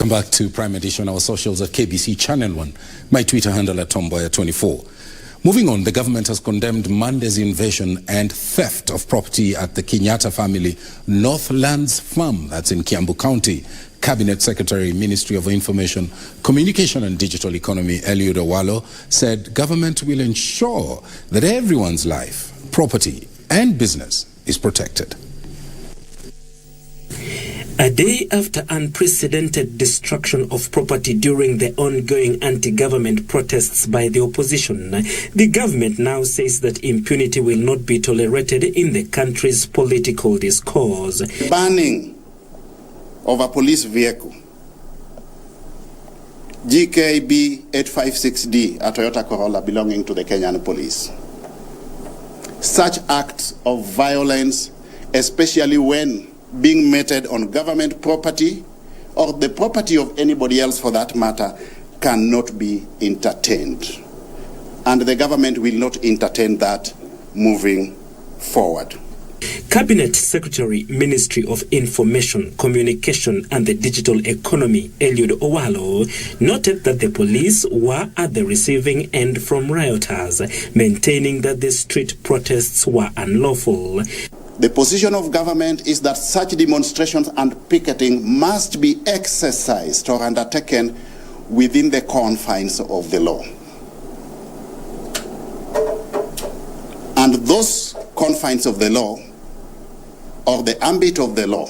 Welcome back to Prime Edition, our socials at KBC Channel 1. My Twitter handle at Tomboya24. Moving on, the government has condemned Monday's invasion and theft of property at the Kenyatta family Northlands Farm, that's in Kiambu County. Cabinet Secretary, Ministry of Information, Communication and Digital Economy Eluid Owalo said government will ensure that everyone's life, property and business is protected. A day after unprecedented destruction of property during the ongoing anti-government protests by the opposition, the government now says that impunity will not be tolerated in the country's political discourse. Banning of a police vehicle, GKB 856D, a Toyota Corolla belonging to the Kenyan police. Such acts of violence, especially when being meted on government property or the property of anybody else for that matter, cannot be entertained. And the government will not entertain that moving forward. Cabinet Secretary, Ministry of Information, Communication and the Digital Economy Eluid Owalo noted that the police were at the receiving end from rioters, maintaining that the street protests were unlawful. The position of government is that such demonstrations and picketing must be exercised or undertaken within the confines of the law. And those confines of the law, or the ambit of the law,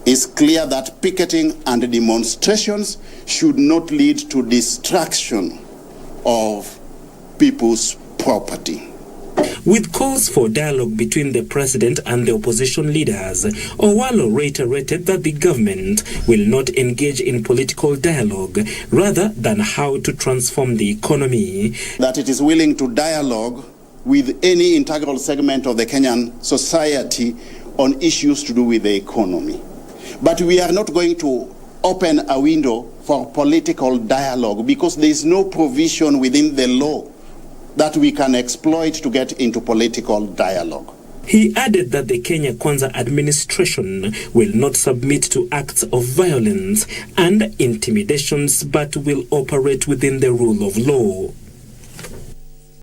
is clear that picketing and demonstrations should not lead to destruction of people's property. With calls for dialogue between the president and the opposition leaders, Owalo reiterated that the government will not engage in political dialogue rather than how to transform the economy. That it is willing to dialogue with any integral segment of the Kenyan society on issues to do with the economy. But we are not going to open a window for political dialogue because there is no provision within the law that we can exploit to get into political dialogue. He added that the Kenya Kwanza administration will not submit to acts of violence and intimidations but will operate within the rule of law.